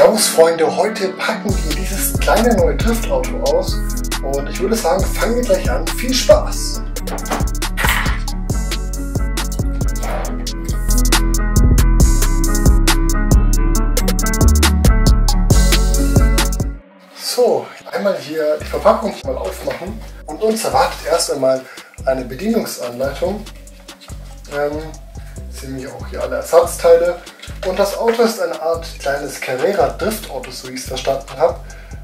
Servus Freunde, heute packen wir dieses kleine neue Driftauto aus und ich würde sagen, fangen wir gleich an. Viel Spaß! So, einmal hier die Verpackung mal aufmachen und uns erwartet erst einmal eine Bedienungsanleitung. Sehen wir auch hier alle Ersatzteile. Und das Auto ist eine Art kleines Carrera-Driftauto, so wie ich es verstanden habe.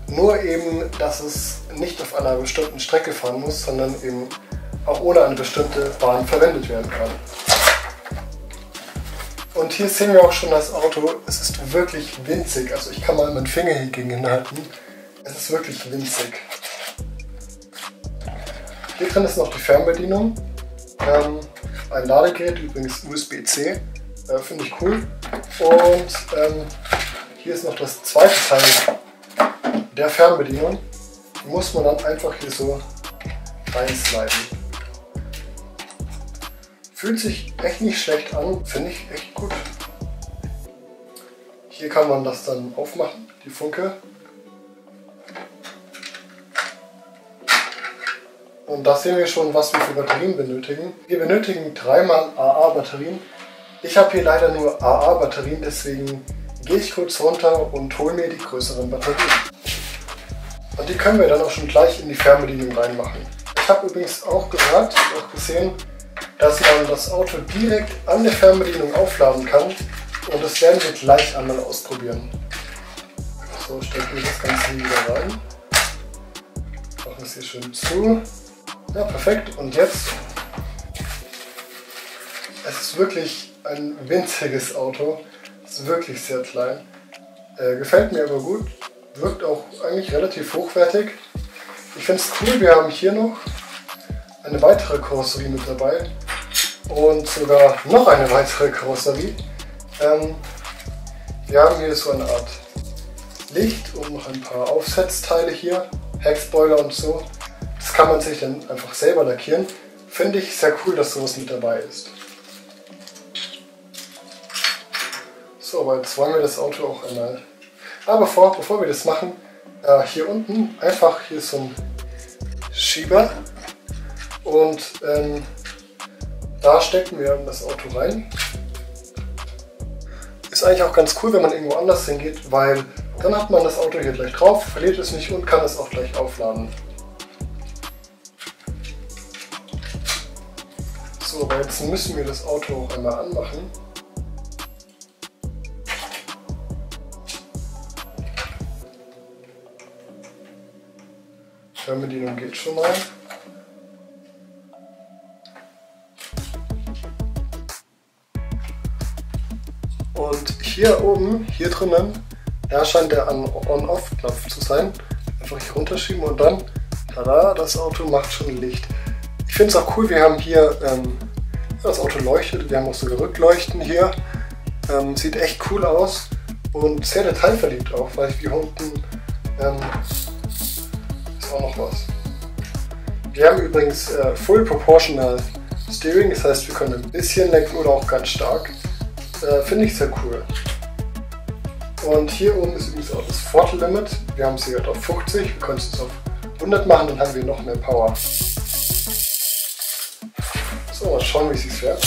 Nur eben, dass es nicht auf einer bestimmten Strecke fahren muss, sondern eben auch ohne eine bestimmte Bahn verwendet werden kann. Und hier sehen wir auch schon das Auto. Es ist wirklich winzig. Also ich kann mal meinen Finger hier gegen hinhalten. Es ist wirklich winzig. Hier drin ist noch die Fernbedienung. Ein Ladegerät, übrigens USB-C. Finde ich cool. Und hier ist noch das zweite Teil der Fernbedienung. Die muss man dann einfach hier so reinsliden. Fühlt sich echt nicht schlecht an, finde ich echt gut. Hier kann man das dann aufmachen, die Funke. Und da sehen wir schon, was wir für Batterien benötigen. Wir benötigen 3x AA-Batterien. Ich habe hier leider nur AA-Batterien, deswegen gehe ich kurz runter und hole mir die größeren Batterien. Und die können wir dann auch schon gleich in die Fernbedienung reinmachen. Ich habe übrigens auch gehört und auch gesehen, dass man das Auto direkt an der Fernbedienung aufladen kann. Und das werden wir gleich einmal ausprobieren. So, stecken wir das Ganze hier wieder rein. Machen es hier schön zu. Ja, perfekt. Und jetzt, es ist wirklich ein winziges Auto. Es ist wirklich sehr klein. Gefällt mir aber gut. Wirkt auch eigentlich relativ hochwertig. Ich finde es cool, wir haben hier noch eine weitere Karosserie mit dabei. Und sogar noch eine weitere Karosserie. Wir haben hier so eine Art Licht und noch ein paar Aufsetzteile hier. Heckspoiler und so. Das kann man sich dann einfach selber lackieren. Finde ich sehr cool, dass sowas mit dabei ist. So, aber jetzt wollen wir das Auto auch einmal. Aber bevor wir das machen, hier unten einfach hier so ein Schieber. Und da stecken wir das Auto rein. Ist eigentlich auch ganz cool, wenn man irgendwo anders hingeht, weil dann hat man das Auto hier gleich drauf, verliert es nicht und kann es auch gleich aufladen. So, aber jetzt müssen wir das Auto auch einmal anmachen. Die Fernbedienung geht schon mal. Und hier oben, hier drinnen, da scheint der On-Off-Knopf zu sein. Einfach hier runterschieben und dann, tada, das Auto macht schon Licht. Ich finde es auch cool, wir haben hier, das Auto leuchtet, wir haben auch sogar Rückleuchten hier. Sieht echt cool aus und sehr detailverliebt auch, weil hier unten ist auch noch was. Wir haben übrigens Full Proportional Steering, das heißt wir können ein bisschen lenken oder auch ganz stark. Finde ich sehr cool. Und hier oben ist übrigens auch das Throttle-Limit. Wir haben es hier auf 50, wir können es auf 100 machen, dann haben wir noch mehr Power. So, mal schauen, wie es sich fährt.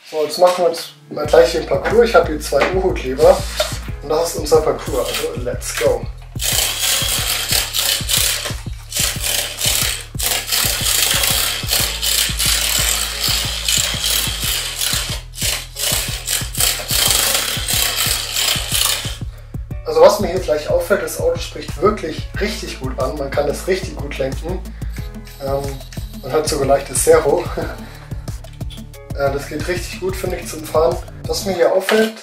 So, jetzt machen wir uns mal gleich den Parcours. Ich habe hier 2 Uhu-Kleber und das ist unser Parcours, also let's go! Also was mir hier gleich auffällt, das Auto spricht wirklich richtig gut an, man kann das richtig gut lenken. Man hört sogar leichtes Servo. Das geht richtig gut, finde ich, zum Fahren. Was mir hier auffällt,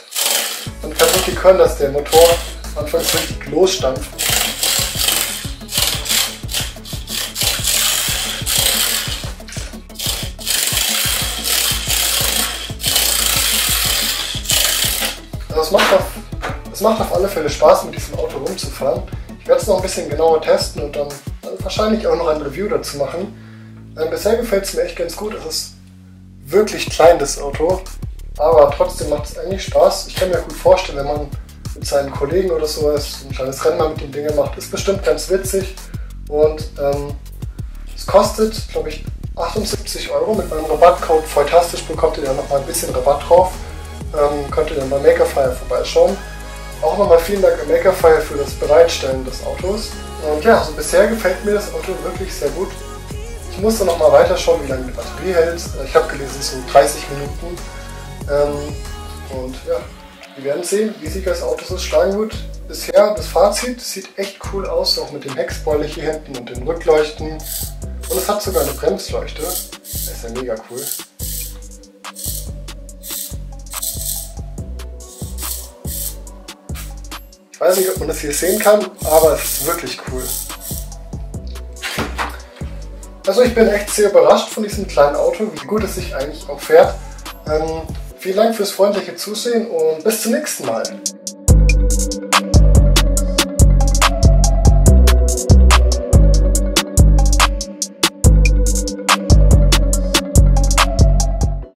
man kann wirklich hören, dass der Motor anfangs richtig losstampft. es macht auf alle Fälle Spaß, mit diesem Auto rumzufahren. Ich werde es noch ein bisschen genauer testen und dann wahrscheinlich auch noch ein Review dazu machen. Bisher gefällt es mir echt ganz gut. Es ist wirklich klein, das Auto, aber trotzdem macht es eigentlich Spaß. Ich kann mir gut vorstellen, wenn man mit seinen Kollegen oder sowas ein kleines Rennen mal mit den Dingen macht, ist bestimmt ganz witzig. Und es kostet, glaube ich, 78 €. Mit meinem Rabattcode Feutastisch bekommt ihr ja noch mal ein bisschen Rabatt drauf. Könnt ihr dann bei Makerfire vorbeischauen. Auch nochmal vielen Dank an Makerfire für das Bereitstellen des Autos. Und ja, also bisher gefällt mir das Auto wirklich sehr gut. Ich musste noch mal weiterschauen, wie lange die Batterie hält. Ich habe gelesen, so 30 Minuten. Und ja, wir werden sehen, wie sich das Auto so schlagen wird. Bisher das Fazit sieht echt cool aus, auch mit dem Heckspoiler hier hinten und den Rückleuchten. Und es hat sogar eine Bremsleuchte. Das ist ja mega cool. Ich weiß nicht, ob man das hier sehen kann, aber es ist wirklich cool. Also ich bin echt sehr überrascht von diesem kleinen Auto, wie gut es sich eigentlich auch fährt. Vielen Dank fürs freundliche Zusehen und bis zum nächsten Mal.